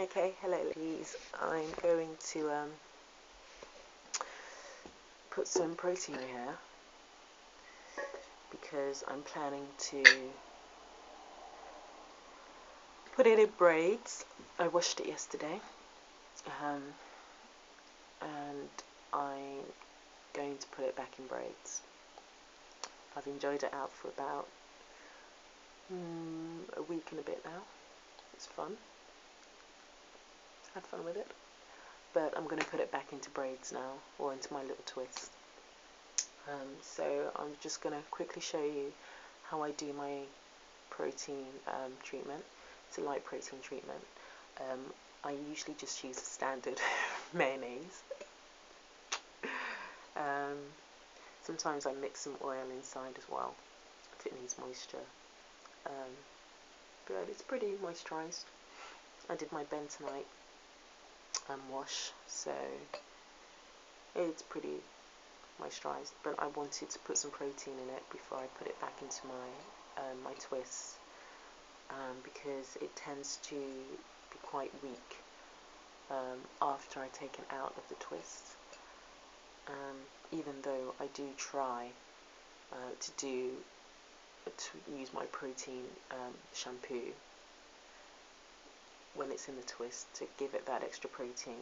Okay, hello ladies. I'm going to put some protein in here because I'm planning to put it in braids. I washed it yesterday, and I'm going to put it back in braids. I've enjoyed it out for about a week and a bit now. It's fun. Had fun with it. But I'm going to put it back into braids now, or into my little twist. So I'm just going to quickly show you how I do my protein treatment. It's a light protein treatment. I usually just use a standard mayonnaise. Sometimes I mix some oil inside as well if it needs moisture. But it's pretty moisturised. I did my bentonite wash, so it's pretty moisturised, but I wanted to put some protein in it before I put it back into my twists, because it tends to be quite weak after I take it out of the twist. Even though I do try to use my protein shampoo when it's in the twist to give it that extra protein,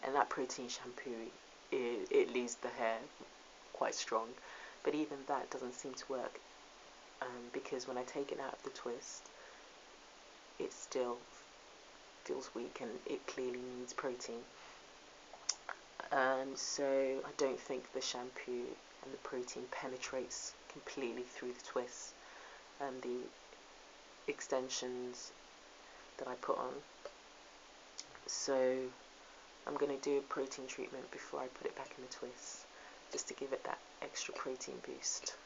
and that protein shampoo it leaves the hair quite strong, but even that doesn't seem to work, because when I take it out of the twist it still feels weak and it clearly needs protein. So I don't think the shampoo and the protein penetrates completely through the twist and the extensions that I put on. So I'm going to do a protein treatment before I put it back in the twist, just to give it that extra protein boost.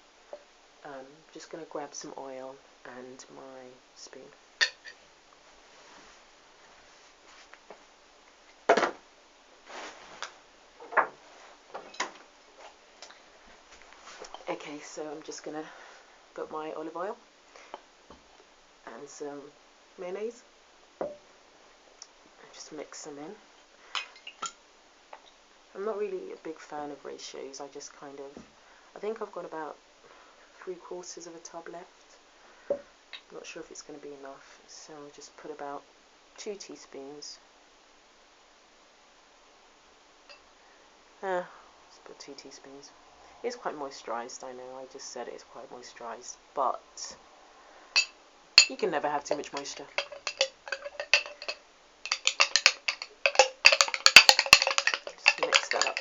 Just going to grab some oil and my spoon. Okay, so I'm just going to put my olive oil and some mayonnaise and just mix them in. I'm not really a big fan of ratios. I think I've got about 3/4 of a tub left. I'm not sure if it's going to be enough, so I'll just put about 2 teaspoons. Let's put 2 teaspoons. It's quite moisturised, I know, I just said it's quite moisturised, but you can never have too much moisture. Just mix that up.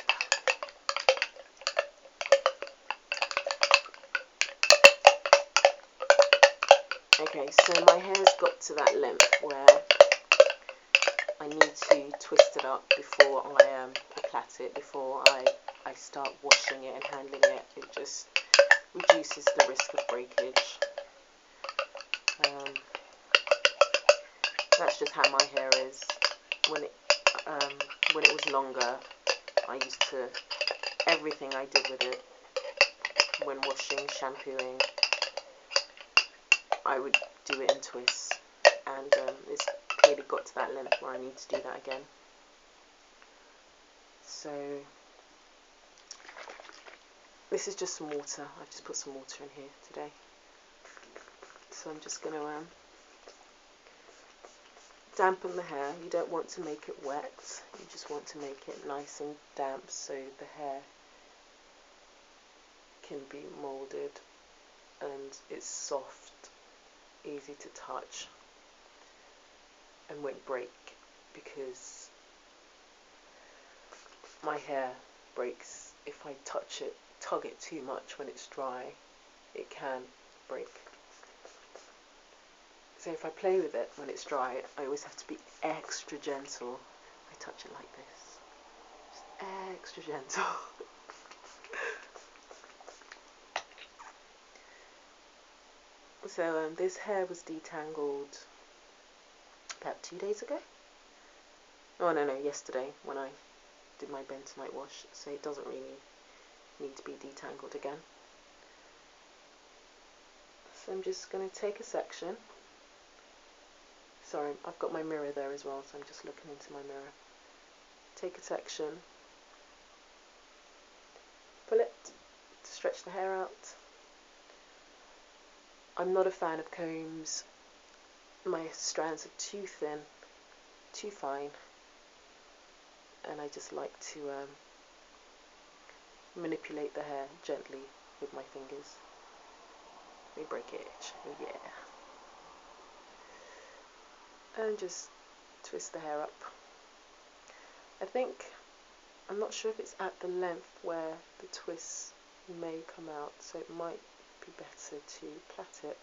Okay, so my hair's got to that length where I need to twist it up before I plait it, before I start washing it and handling it. It just reduces the risk of breakage. That's just how my hair is. When it was longer, I used to, everything I did with it, when washing, shampooing, I would do it in twists, and it's clearly got to that length where I need to do that again. So this is just some water. I've just put some water in here today. So I'm just going to dampen the hair. You don't want to make it wet. You just want to make it nice and damp so the hair can be moulded and it's soft, easy to touch, and won't break, because my hair breaks if I tug it too much when it's dry. It can break. So if I play with it when it's dry, I always have to be extra gentle. I touch it like this, just extra gentle. So this hair was detangled about 2 days ago. Oh no, yesterday when I did my bentonite wash, so it doesn't really need to be detangled again. So I'm just going to take a section, Sorry, I've got my mirror there as well, so I'm just looking into my mirror. Take a section, pull it to stretch the hair out. I'm not a fan of combs. My strands are too thin, too fine, and I just like to manipulate the hair gently with my fingers. Let me break it, oh yeah. And just twist the hair up. I'm not sure if it's at the length where the twists may come out, so it might be better to plait it.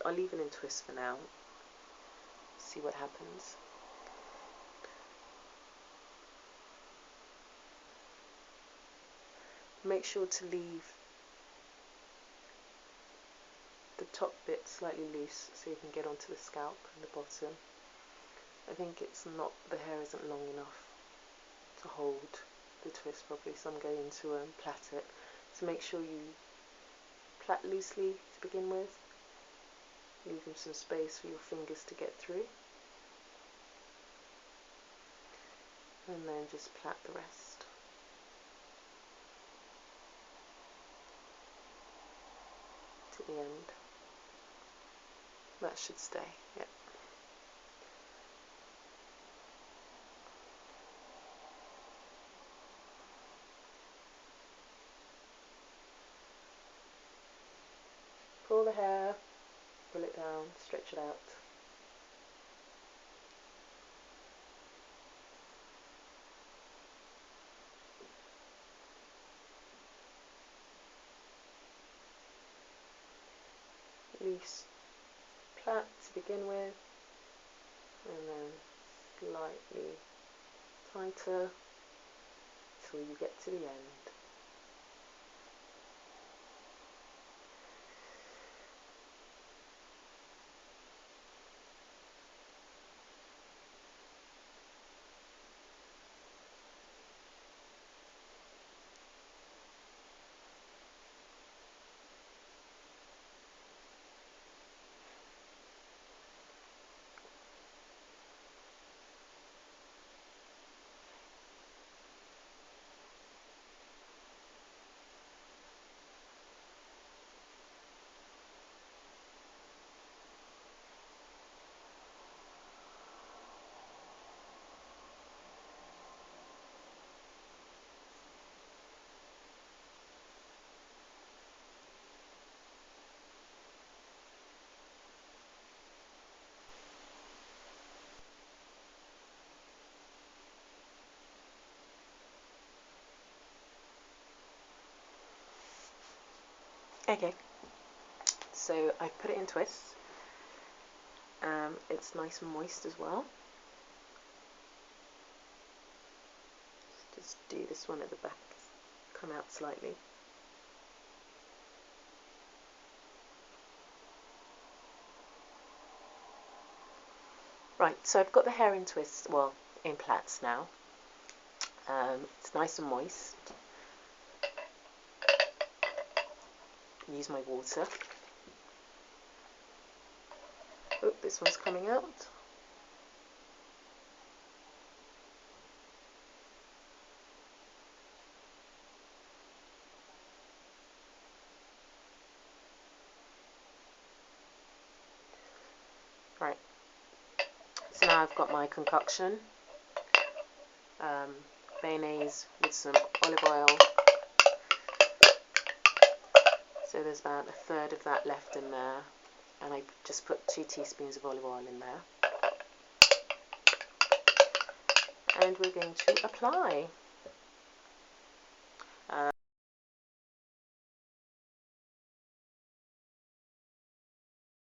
I'll leave it in twist for now, see what happens. Make sure to leave the top bit slightly loose so you can get onto the scalp and the bottom. I think the hair isn't long enough to hold the twist properly, so I'm going to plait it. So make sure you plait loosely to begin with, leaving some space for your fingers to get through, and then just plait the rest. To the end. That should stay, yep. Pull the hair, pull it down, stretch it out. Loose plait to begin with, and then slightly tighter till you get to the end. Okay, so I've put it in twists. It's nice and moist as well. Just do this one at the back, come out slightly. Right, so I've got the hair in twists, well, in plaits now. It's nice and moist. Use my water. Oh, this one's coming out. Right, so now I've got my concoction. Mayonnaise with some olive oil. So there's about a third of that left in there, and I just put 2 teaspoons of olive oil in there. And we're going to apply.